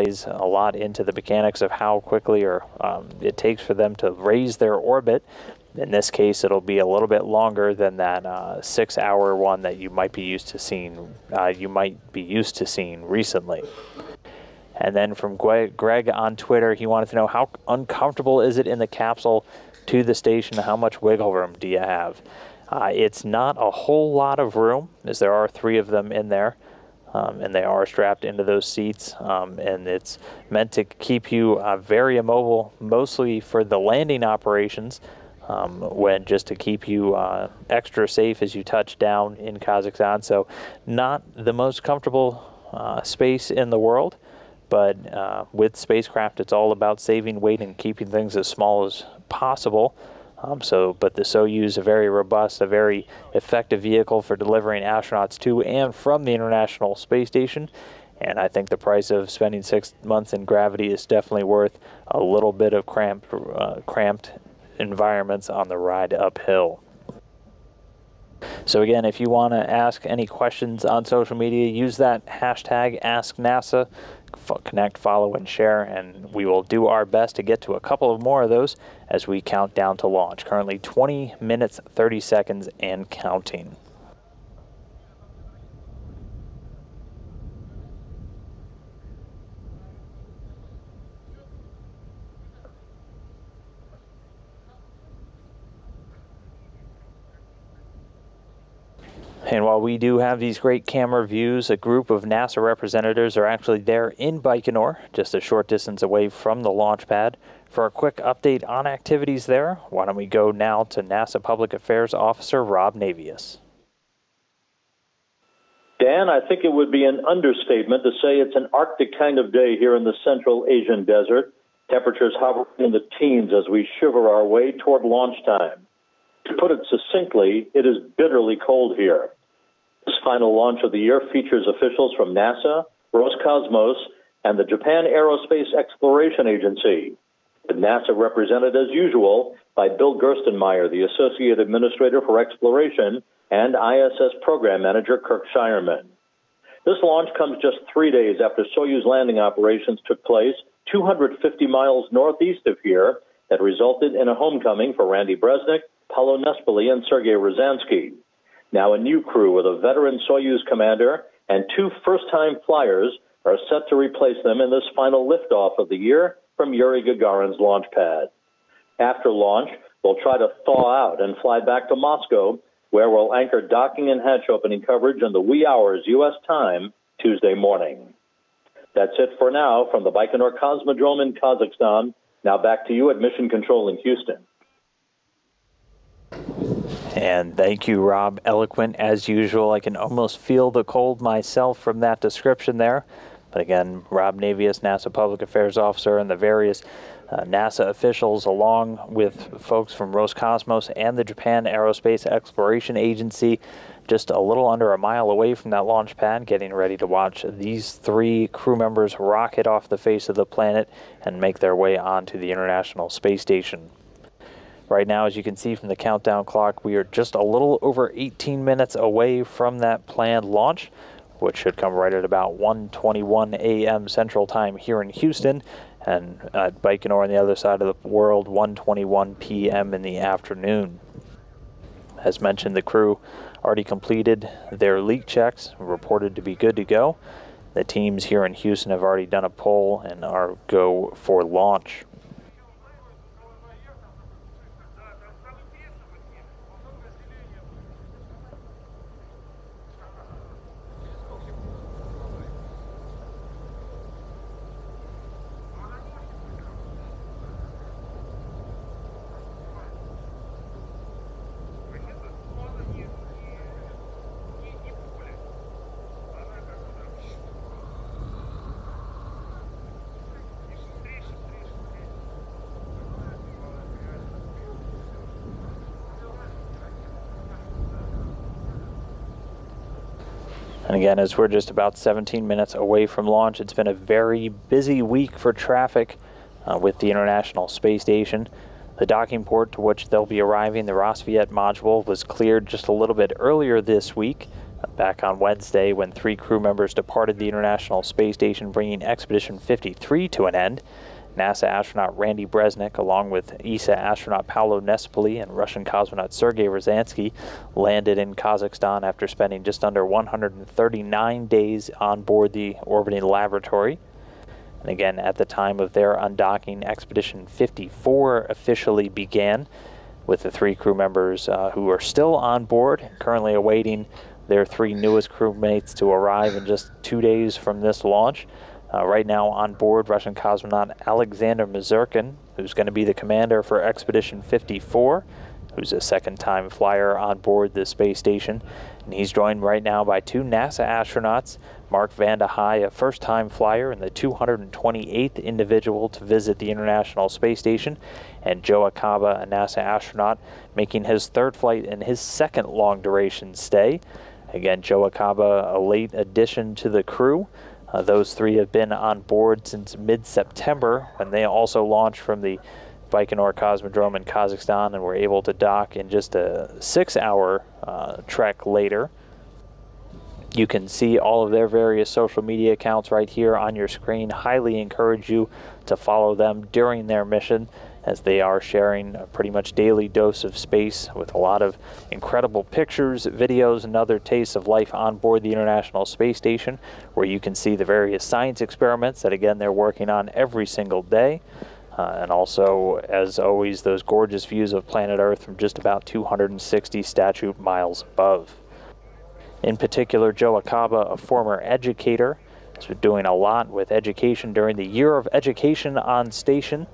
plays a lot into the mechanics of how quickly it takes for them to raise their orbit. In this case, it'll be a little bit longer than that 6-hour one that you might be used to seeing. Recently. And then from Greg on Twitter, he wanted to know, how uncomfortable is it in the capsule to the station? How much wiggle room do you have? It's not a whole lot of room, as there are 3 of them in there, and they are strapped into those seats, and it's meant to keep you very immobile, mostly for the landing operations, just to keep you extra safe as you touch down in Kazakhstan. So not the most comfortable space in the world, but with spacecraft, it's all about saving weight and keeping things as small as possible. But the Soyuz, a very robust, a very effective vehicle for delivering astronauts to and from the International Space Station. And I think the price of spending 6 months in gravity is definitely worth a little bit of cramped environments on the ride uphill. So again, if you want to ask any questions on social media, use that hashtag #AskNASA. Connect, follow, and share, and we will do our best to get to a couple of more of those as we count down to launch. Currently 20 minutes, 30 seconds, and counting. And while we do have these great camera views, a group of NASA representatives are actually there in Baikonur, just a short distance away from the launch pad. For a quick update on activities there, why don't we go now to NASA Public Affairs Officer Rob Navius. Dan, I think it would be an understatement to say it's an Arctic kind of day here in the Central Asian desert. Temperatures hovering in the teens as we shiver our way toward launch time. To put it succinctly, it is bitterly cold here. This final launch of the year features officials from NASA, Roscosmos, and the Japan Aerospace Exploration Agency. The NASA represented as usual by Bill Gerstenmaier, the Associate Administrator for Exploration, and ISS Program Manager Kirk Shireman. This launch comes just 3 days after Soyuz landing operations took place 250 miles northeast of here that resulted in a homecoming for Randy Bresnik, Paulo Nespoli, and Sergei Rosansky. Now a new crew with a veteran Soyuz commander and 2 first-time flyers are set to replace them in this final liftoff of the year from Yuri Gagarin's launch pad. After launch, we'll try to thaw out and fly back to Moscow, where we'll anchor docking and hatch opening coverage in the wee hours U.S. time Tuesday morning. That's it for now from the Baikonur Cosmodrome in Kazakhstan. Now back to you at Mission Control in Houston. And thank you, Rob. Eloquent as usual. I can almost feel the cold myself from that description there. But again, Rob Navius, NASA Public Affairs Officer, and the various NASA officials, along with folks from Roscosmos and the Japan Aerospace Exploration Agency, just a little under a mile away from that launch pad, getting ready to watch these 3 crew members rocket off the face of the planet and make their way onto the International Space Station. Right now, as you can see from the countdown clock, we are just a little over 18 minutes away from that planned launch, which should come right at about 1:21 a.m. Central Time here in Houston, and at Baikonur on the other side of the world, 1:21 p.m. in the afternoon. As mentioned, the crew already completed their leak checks, reported to be good to go. The teams here in Houston have already done a poll and are go for launch. And again, as we're just about 17 minutes away from launch, it's been a very busy week for traffic with the International Space Station. The docking port to which they'll be arriving, the Rosviet module, was cleared just a little bit earlier this week. back on Wednesday when 3 crew members departed the International Space Station, bringing Expedition 53 to an end. NASA astronaut Randy Bresnik, along with ESA astronaut Paolo Nespoli and Russian cosmonaut Sergei Ryazanskiy, landed in Kazakhstan after spending just under 139 days on board the orbiting laboratory. And again, at the time of their undocking, Expedition 54 officially began, with the 3 crew members who are still on board, currently awaiting their 3 newest crewmates to arrive in just 2 days from this launch. Right now on board, Russian cosmonaut Alexander Mazurkin, who's going to be the commander for Expedition 54, who's a second-time flyer on board the space station. And he's joined right now by 2 NASA astronauts, Mark Vande Hei, a first-time flyer and the 228th individual to visit the International Space Station, and Joe Acaba, a NASA astronaut, making his 3rd flight and his 2nd long-duration stay. Again, Joe Acaba, a late addition to the crew. Those 3 have been on board since mid-September, when they also launched from the Baikonur Cosmodrome in Kazakhstan and were able to dock in just a 6-hour trek later. You can see all of their various social media accounts right here on your screen. Highly encourage you to follow them during their mission, as they are sharing a pretty much daily dose of space with a lot of incredible pictures, videos, and other tastes of life on board the International Space Station, where you can see the various science experiments that, again, they're working on every single day. And also, as always, those gorgeous views of planet Earth from just about 260 statute miles above. In particular, Joe Acaba, a former educator, has been doing a lot with education during the Year of Education on station.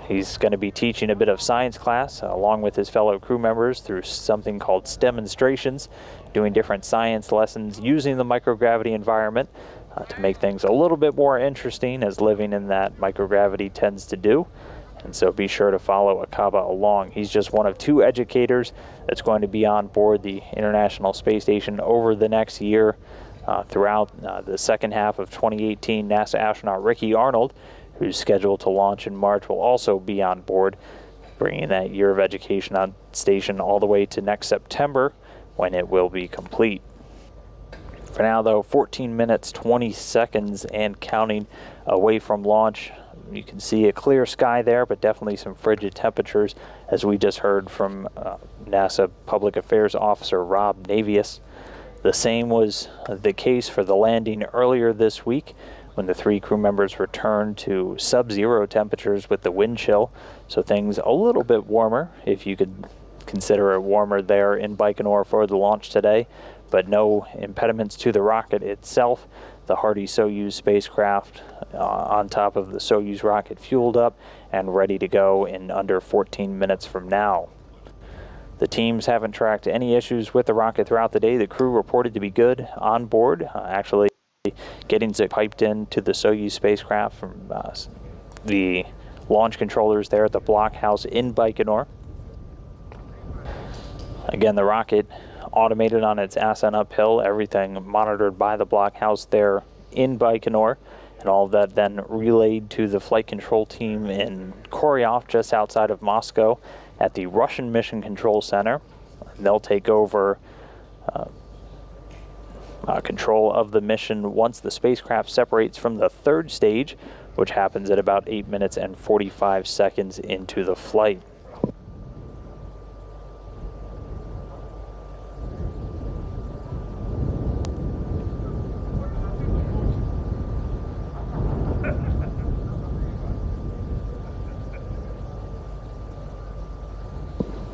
He's going to be teaching a bit of science class along with his fellow crew members through something called STEMonstrations, doing different science lessons using the microgravity environment to make things a little bit more interesting, as living in that microgravity tends to do. And so be sure to follow Acaba along. He's just one of 2 educators that's going to be on board the International Space Station over the next year. Throughout the second half of 2018, NASA astronaut Ricky Arnold, who's scheduled to launch in March, will also be on board, bringing that Year of Education on station all the way to next September, when it will be complete. For now, though, 14 minutes, 20 seconds and counting away from launch. You can see a clear sky there, but definitely some frigid temperatures, as we just heard from NASA Public Affairs Officer Rob Navius. The same was the case for the landing earlier this week, when the 3 crew members returned to sub-zero temperatures with the wind chill, so things a little bit warmer, if you could consider it warmer there in Baikonur for the launch today, but no impediments to the rocket itself. The hardy Soyuz spacecraft on top of the Soyuz rocket fueled up and ready to go in under 14 minutes from now. The teams haven't tracked any issues with the rocket throughout the day. The crew reported to be good on board, actually getting piped into the Soyuz spacecraft from the launch controllers there at the blockhouse in Baikonur. Again, the rocket automated on its ascent uphill, everything monitored by the blockhouse there in Baikonur, and all of that then relayed to the flight control team in Koryov, just outside of Moscow, at the Russian Mission Control Center. They'll take over control of the mission once the spacecraft separates from the 3rd stage, which happens at about 8 minutes and 45 seconds into the flight.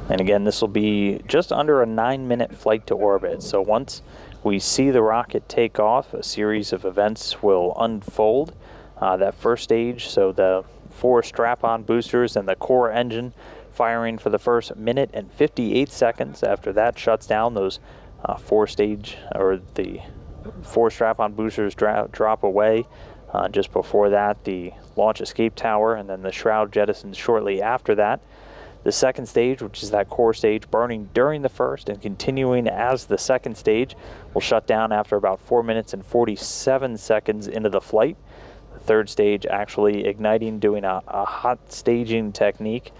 And again, this will be just under a 9-minute flight to orbit. So once we see the rocket take off, a series of events will unfold. That first stage, so the 4 strap-on boosters and the core engine firing for the first minute and 58 seconds. After that shuts down, those 4 strap-on boosters drop away. Just before that, the launch escape tower, and then the shroud jettisons shortly after that. The second stage, which is that core stage, burning during the first and continuing as the second stage, will shut down after about 4 minutes and 47 seconds into the flight. The third stage actually igniting, doing a hot staging technique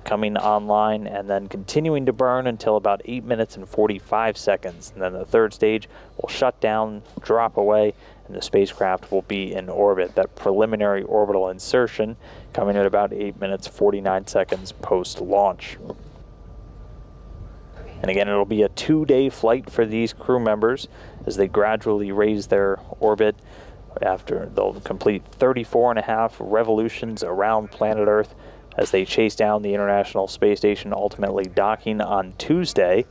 coming online and then continuing to burn until about 8 minutes and 45 seconds. And then the third stage will shut down, drop away, and the spacecraft will be in orbit. That preliminary orbital insertion coming at about 8 minutes 49 seconds post-launch. And again, it'll be a 2-day flight for these crew members as they gradually raise their orbit. After they'll complete 34.5 revolutions around planet Earth as they chase down the International Space Station, ultimately docking on Tuesday,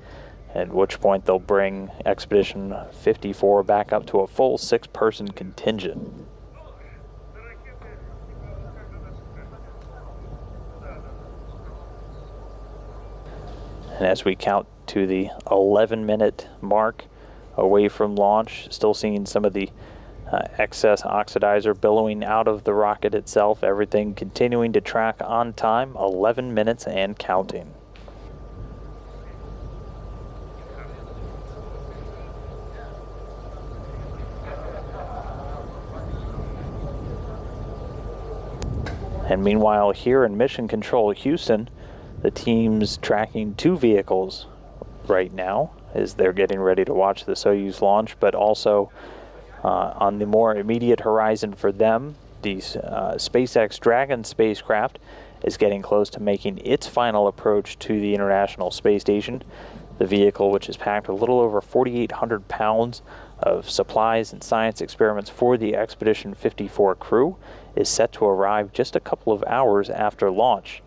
at which point they'll bring Expedition 54 back up to a full 6-person contingent. And as we count to the 11-minute mark away from launch, still seeing some of the excess oxidizer billowing out of the rocket itself. Everything continuing to track on time, 11 minutes and counting. And meanwhile, here in Mission Control Houston, the team's tracking 2 vehicles right now as they're getting ready to watch the Soyuz launch, but also on the more immediate horizon for them, the SpaceX Dragon spacecraft is getting close to making its final approach to the International Space Station. The vehicle, which is packed a little over 4,800 pounds of supplies and science experiments for the Expedition 54 crew, is set to arrive just a couple of hours after launch.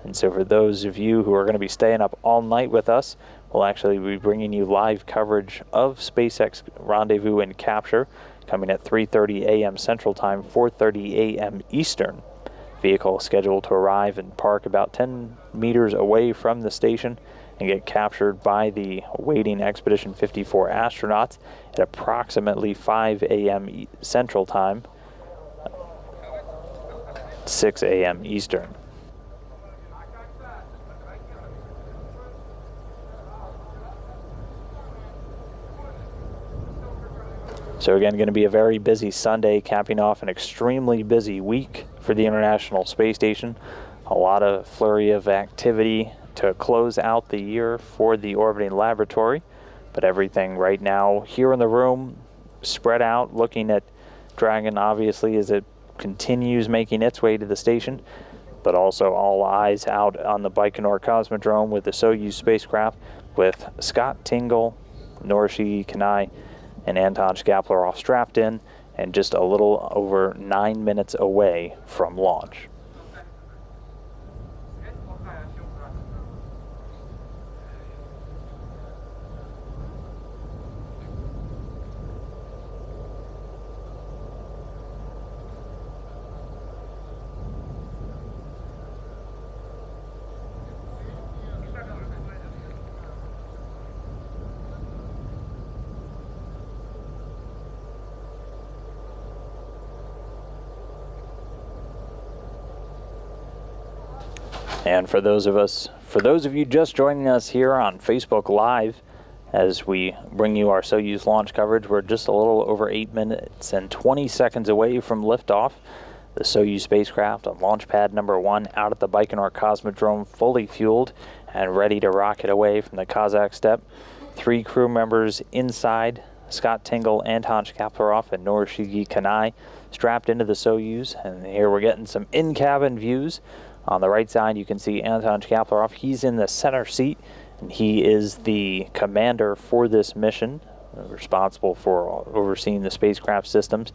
And so for those of you who are going to be staying up all night with us, we'll actually be bringing you live coverage of SpaceX Rendezvous and Capture, coming at 3:30 a.m. Central Time, 4:30 a.m. Eastern. Vehicle scheduled to arrive and park about 10 meters away from the station and get captured by the waiting Expedition 54 astronauts at approximately 5 a.m. Central Time, 6 a.m. Eastern. So again, going to be a very busy Sunday, capping off an extremely busy week for the International Space Station. A lot of flurry of activity to close out the year for the orbiting laboratory. But everything right now here in the room, spread out, looking at Dragon, obviously, as it continues making its way to the station. But also all eyes out on the Baikonur Cosmodrome with the Soyuz spacecraft, with Scott Tingle, Norishige Kanai, and Anton Shkaplerov strapped in, and just a little over 9 minutes away from launch. And for those of you just joining us here on Facebook Live, as we bring you our Soyuz launch coverage, we're just a little over 8 minutes and 20 seconds away from liftoff. The Soyuz spacecraft on launch pad number 1 out at the Baikonur Cosmodrome, fully fueled and ready to rocket away from the Kazakh steppe. 3 crew members inside, Scott Tingle, Anton Shkaplerov, and Norishige Kanai, strapped into the Soyuz. And here we're getting some in-cabin views. On the right side, you can see Anton Shkaplerov. He's in the center seat, and he is the commander for this mission, responsible for overseeing the spacecraft systems.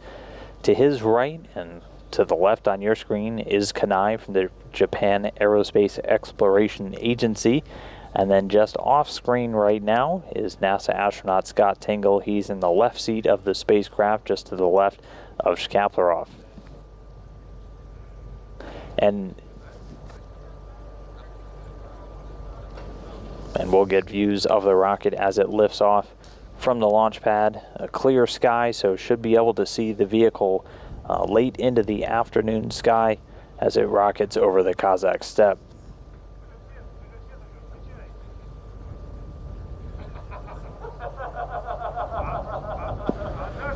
To his right and to the left on your screen is Kanai from the Japan Aerospace Exploration Agency. And then just off screen right now is NASA astronaut Scott Tingle. He's in the left seat of the spacecraft, just to the left of Shkaplerov. And we'll get views of the rocket as it lifts off from the launch pad. A clear sky, so should be able to see the vehicle late into the afternoon sky as it rockets over the Kazakh steppe.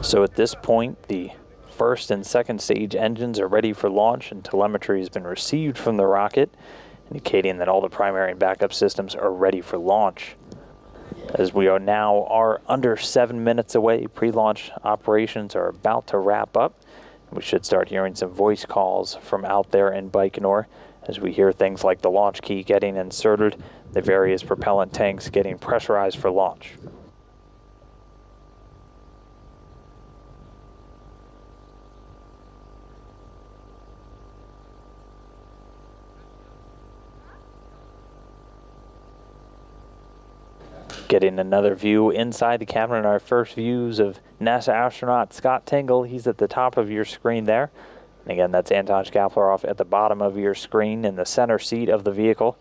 So at this point, the first and second stage engines are ready for launch, and telemetry has been received from the rocket. indicating that all the primary and backup systems are ready for launch. As we are under 7 minutes away, pre-launch operations are about to wrap up. We should start hearing some voice calls from out there in Baikonur as we hear things like the launch key getting inserted, the various propellant tanks getting pressurized for launch. Getting another view inside the cabin, and our first views of NASA astronaut Scott Tingle. He's at the top of your screen there. And again, that's Anton Shkaplerov at the bottom of your screen in the center seat of the vehicle.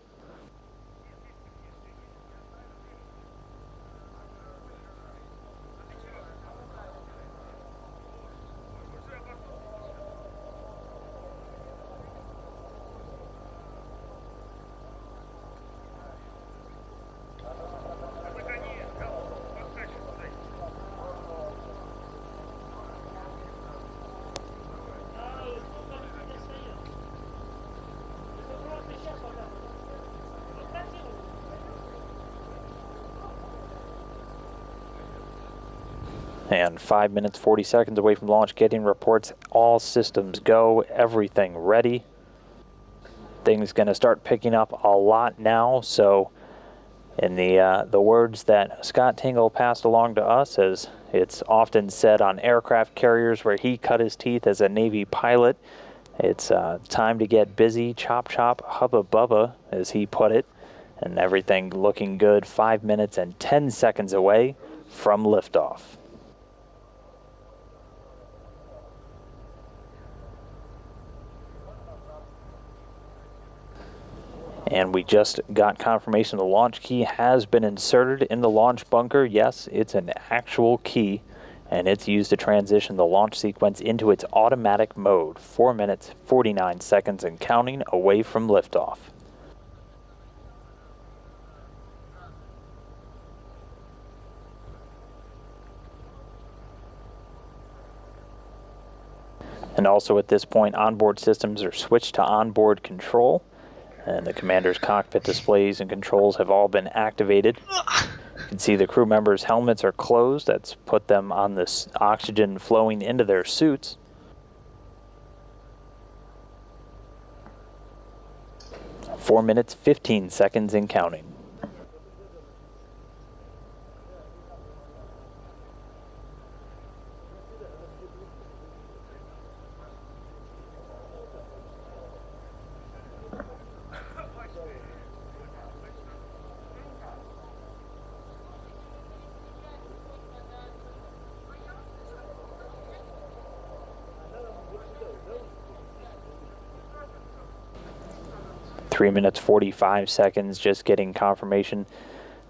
And 5 minutes, 40 seconds away from launch, getting reports, all systems go, everything ready. Things going to start picking up a lot now. So in the words that Scott Tingle passed along to us, as it's often said on aircraft carriers where he cut his teeth as a Navy pilot, it's time to get busy, chop chop, hubba bubba, as he put it. And everything looking good, 5 minutes and 10 seconds away from liftoff. And we just got confirmation the launch key has been inserted in the launch bunker. Yes, it's an actual key, and it's used to transition the launch sequence into its automatic mode. 4 minutes, 49 seconds and counting away from liftoff. And also at this point, onboard systems are switched to onboard control. And the commander's cockpit displays and controls have all been activated. You can see the crew members' helmets are closed. That's put them on this oxygen flowing into their suits. Four minutes, 15 seconds and counting. Three minutes, 45 seconds, just getting confirmation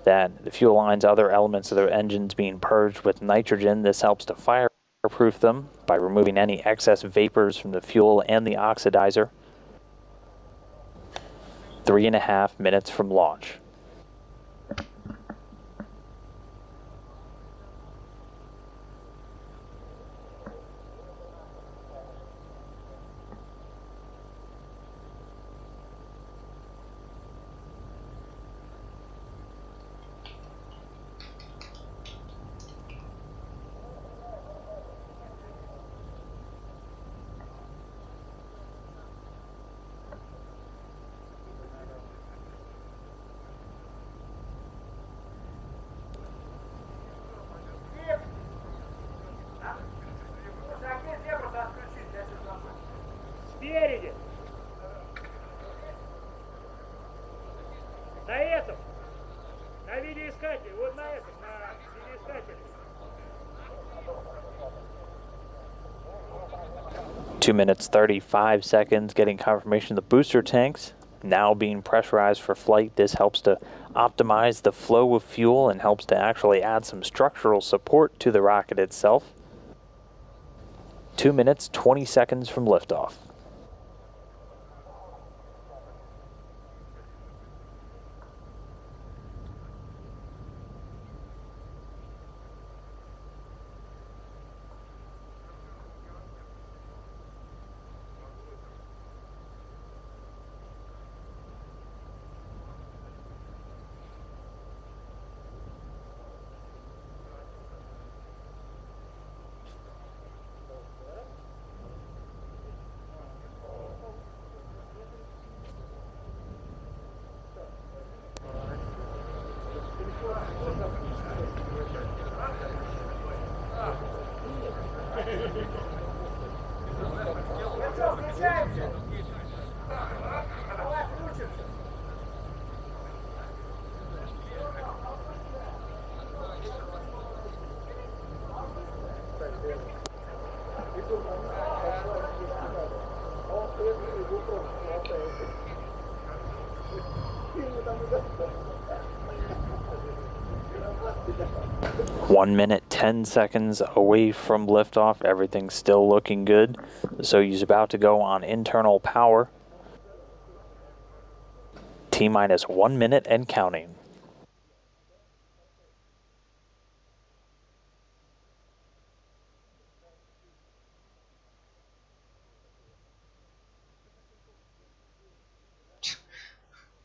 that the fuel lines, other elements of the engines being purged with nitrogen. This helps to fireproof them by removing any excess vapors from the fuel and the oxidizer. 3.5 minutes from launch. Спереди. На этом. На видеоискателе. Вот на этом. На видеоискателе. 2 minutes, 35 seconds, getting confirmation the booster tanks now being pressurized for flight. This helps to optimize the flow of fuel and helps to actually add some structural support to the rocket itself. 2 minutes, 20 seconds from liftoff. Общаемся! Давай, крутимся! 1 minute, 10 seconds away from liftoff. Everything's still looking good. The Soyuz about to go on internal power. T-minus 1 minute and counting.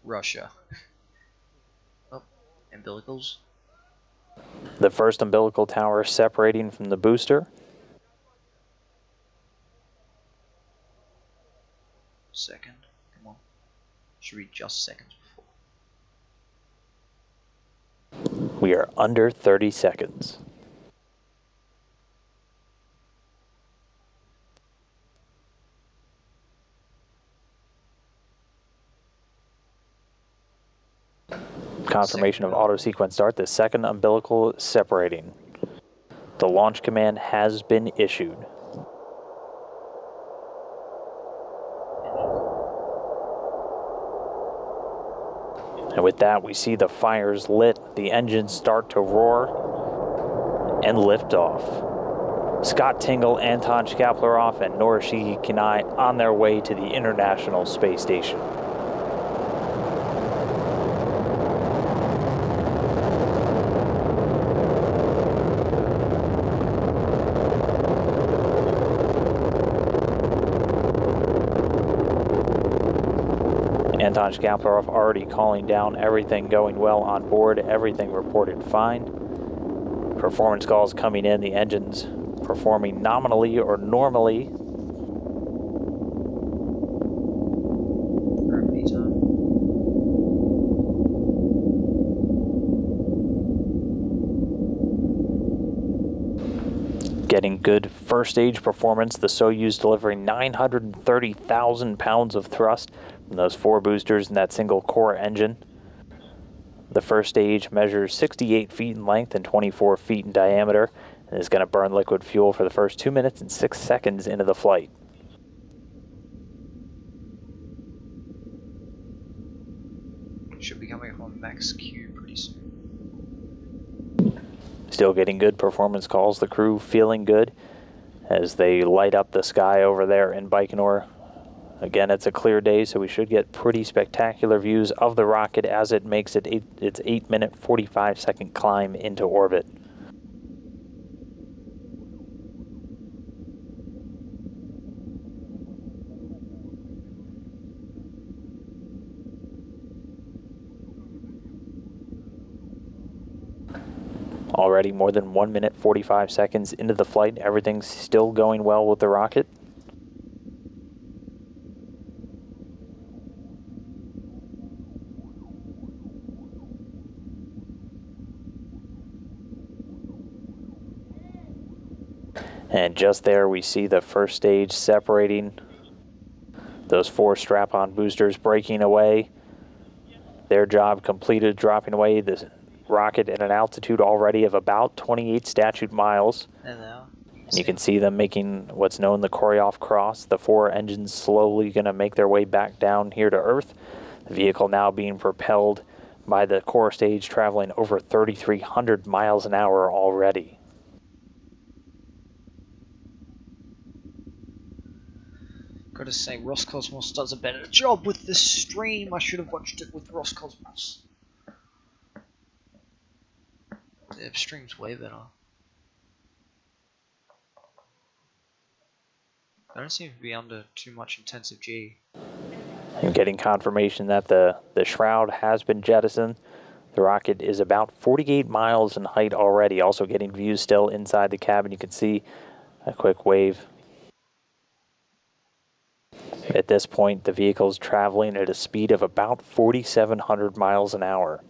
Russia. Oh, umbilicals. The first umbilical tower separating from the booster. Second. Come on. Should be just seconds before. We are under 30 seconds. Confirmation of auto sequence start. The second umbilical separating. The launch command has been issued. And with that, we see the fires lit, the engines start to roar, and lift off. Scott Tingle, Anton Shkaplerov, and Norishiki Kanai on their way to the International Space Station. Anton Shkaplerov already calling down everything going well on board, everything reported fine. Performance calls coming in, the engines performing nominally or normally. Gravity time. Getting good first stage performance, the Soyuz delivering 930,000 pounds of thrust from those 4 boosters in that single core engine. The first stage measures 68 feet in length and 24 feet in diameter and is going to burn liquid fuel for the first 2 minutes and 6 seconds into the flight. Should be coming up on max Q pretty soon. Still getting good performance calls. The crew feeling good as they light up the sky over there in Baikonur. Again, it's a clear day, so we should get pretty spectacular views of the rocket as it makes its 8 minute 45-second climb into orbit. Already more than 1 minute 45 seconds into the flight. Everything's still going well with the rocket. And just there we see the first stage separating. Those 4 strap-on boosters breaking away. Their job completed, dropping away the rocket at an altitude already of about 28 statute miles. There they are. And you can see them making what's known the Koryov cross. The 4 engines slowly going to make their way back down here to Earth. The vehicle now being propelled by the core stage, traveling over 3,300 miles an hour already. Gotta say, Roscosmos does a better job with this stream. I should have watched it with Roscosmos. The stream's way better. I don't seem to be under too much intensive G. I'm getting confirmation that the shroud has been jettisoned. The rocket is about 48 miles in height already. Also getting views still inside the cabin. You can see a quick wave. At this point, the vehicle is traveling at a speed of about 4,700 miles an hour.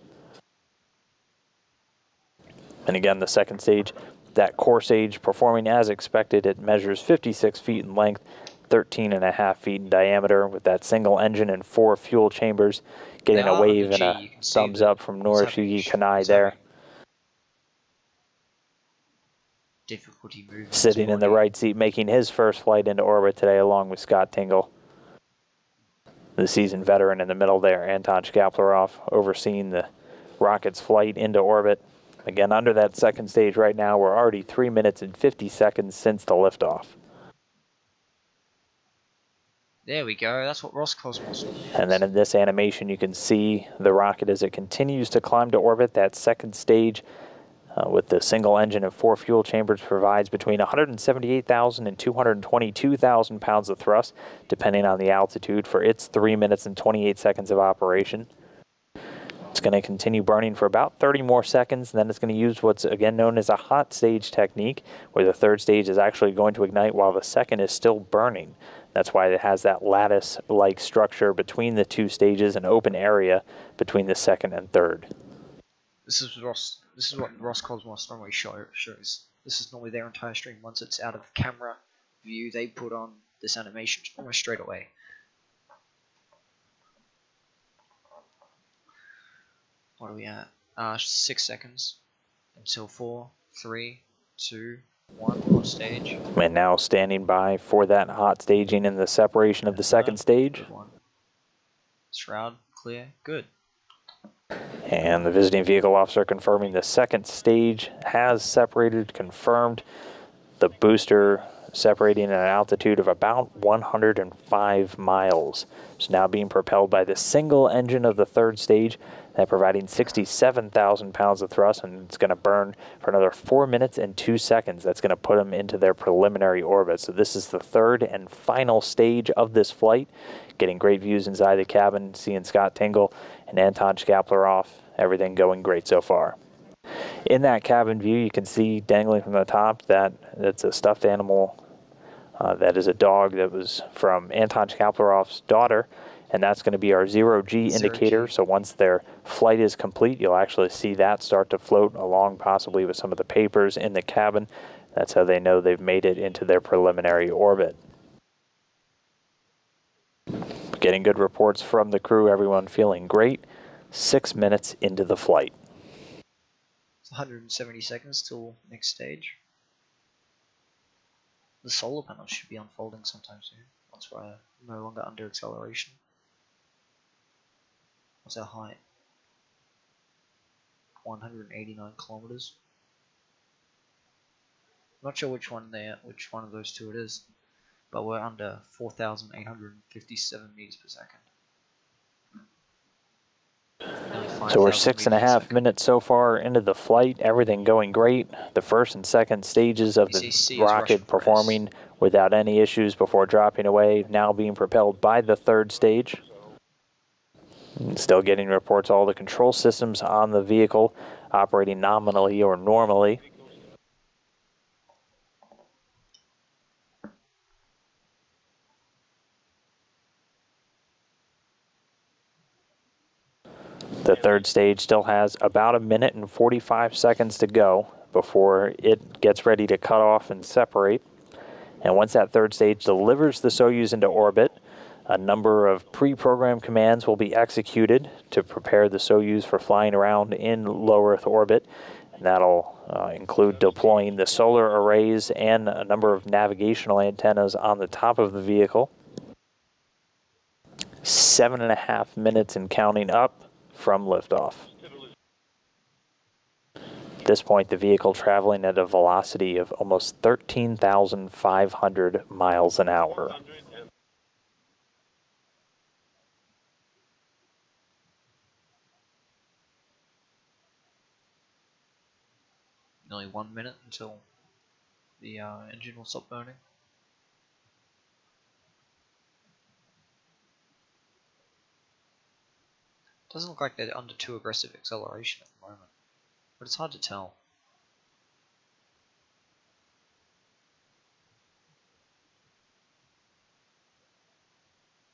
And again, the second stage, that core stage performing as expected. It measures 56 feet in length, 13.5 feet in diameter with that single engine and 4 fuel chambers, getting a wave and a thumbs up from Norishige Kanai there. Difficulty movement. Sitting in the right seat, making his first flight into orbit today along with Scott Tingle. The seasoned veteran in the middle there, Anton Shkaplerov, overseeing the rocket's flight into orbit. Again, under that second stage right now, we're already 3 minutes and 50 seconds since the liftoff. There we go, that's what Roscosmos is. And then in this animation, you can see the rocket as it continues to climb to orbit. That second stage with the single engine and 4 fuel chambers provides between 178,000 and 222,000 pounds of thrust, depending on the altitude, for its 3 minutes and 28 seconds of operation. It's going to continue burning for about 30 more seconds, and then it's going to use what's again known as a hot stage technique, where the third stage is actually going to ignite while the second is still burning. That's why it has that lattice-like structure between the two stages, an open area between the second and third. This is what Roscosmos normally shows. This is normally their entire stream. Once it's out of camera view, they put on this animation almost straight away. What are we at? 6 seconds until 4, 3, 2, 1 on stage. And now standing by for that hot staging and the separation of the second stage. Shroud clear, good. And the visiting vehicle officer confirming the second stage has separated, confirmed. The booster separating at an altitude of about 105 miles. It's now being propelled by the single engine of the third stage, that providing 67,000 pounds of thrust, and it's going to burn for another 4 minutes and 2 seconds. That's going to put them into their preliminary orbit. So this is the third and final stage of this flight. Getting great views inside the cabin, seeing Scott Tingle and Anton Shkaplerov. Everything going great so far. In that cabin view, you can see dangling from the top that it's a stuffed animal. That is a dog that was from Anton Shkaplerov's daughter, and that's going to be our zero-G indicator. So once their flight is complete, you'll actually see that start to float along, possibly with some of the papers in the cabin. That's how they know they've made it into their preliminary orbit. Getting good reports from the crew, everyone feeling great. 6 minutes into the flight. It's 170 seconds till next stage. The solar panels should be unfolding sometime soon, once we're no longer under acceleration. What's our height? 189 kilometers. Not sure which one of those two it is, but we're under 4,857 meters per second. So we're 6.5 minutes so far into the flight. Everything going great. The first and second stages of the rocket performing without any issues before dropping away. Now being propelled by the third stage. Still getting reports, all the control systems on the vehicle operating nominally or normally. The third stage still has about 1 minute and 45 seconds to go before it gets ready to cut off and separate. And once that third stage delivers the Soyuz into orbit, a number of pre-programmed commands will be executed to prepare the Soyuz for flying around in low Earth orbit. And that'll include deploying the solar arrays and a number of navigational antennas on the top of the vehicle. 7.5 minutes and counting up from liftoff. At this point, the vehicle traveling at a velocity of almost 13,500 miles an hour. Nearly 1 minute until the engine will stop burning. Doesn't look like they're under too aggressive acceleration at the moment, but it's hard to tell.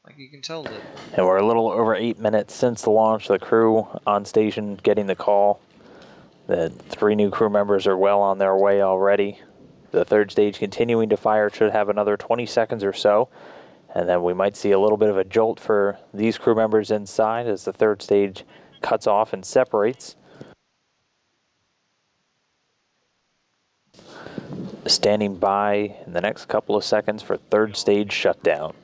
Like you can tell that. And we're a little over 8 minutes since the launch. The crew on station getting the call that 3 new crew members are well on their way already. The third stage continuing to fire, should have another 20 seconds or so. And then we might see a little bit of a jolt for these crew members inside as the third stage cuts off and separates. Standing by in the next couple of seconds for third stage shutdown.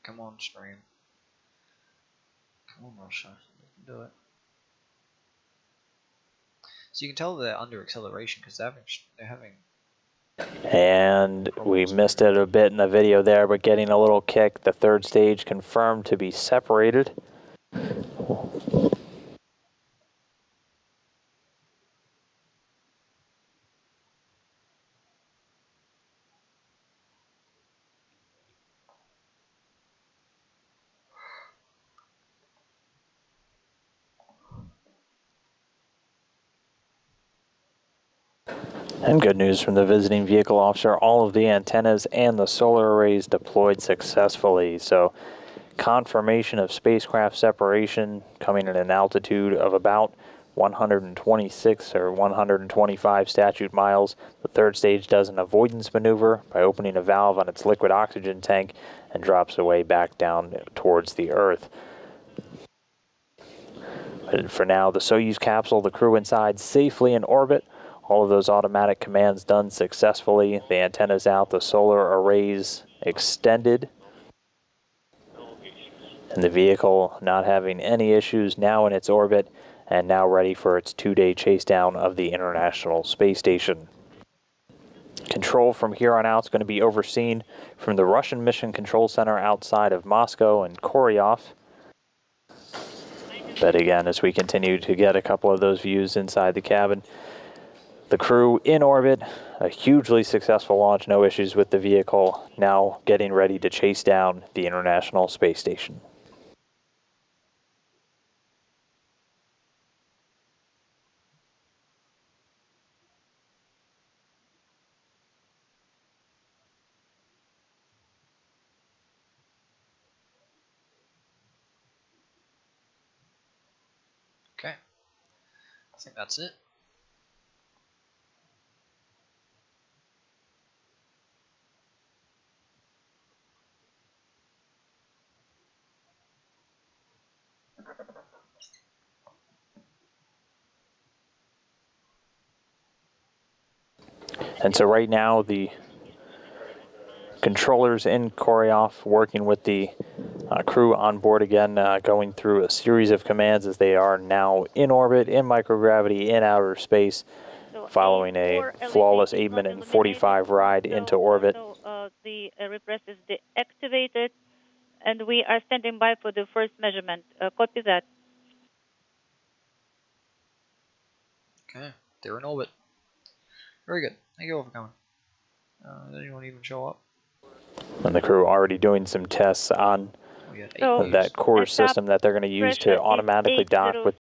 Come on, stream. Come on, Russia. You can do it. So you can tell they're under acceleration because they're having. And we missed it a bit in the video there, but getting a little kick. The third stage confirmed to be separated. And good news from the visiting vehicle officer, all of the antennas and the solar arrays deployed successfully. So confirmation of spacecraft separation coming at an altitude of about 126 or 125 statute miles. The third stage does an avoidance maneuver by opening a valve on its liquid oxygen tank and drops away back down towards the Earth. But for now, the Soyuz capsule, the crew inside safely in orbit. All of those automatic commands done successfully. The antennas out, the solar arrays extended. And the vehicle not having any issues, now in its orbit and now ready for its 2-day chase down of the International Space Station. Control from here on out is going to be overseen from the Russian Mission Control Center outside of Moscow and Koryov. But again, as we continue to get a couple of those views inside the cabin, the crew in orbit, a hugely successful launch, no issues with the vehicle, now getting ready to chase down the International Space Station. Okay. I think that's it. And so right now the controllers in Koryov working with the crew on board again, going through a series of commands as they are now in orbit, in microgravity, in outer space, following a flawless 8-minute and 45 ride into orbit. The repress is deactivated, and we are standing by for the first measurement. Copy that. Okay, they're in orbit. Very good. Thank you all for coming. Did anyone even show up? And the crew already doing some tests on that core system that they're going to use to automatically dock with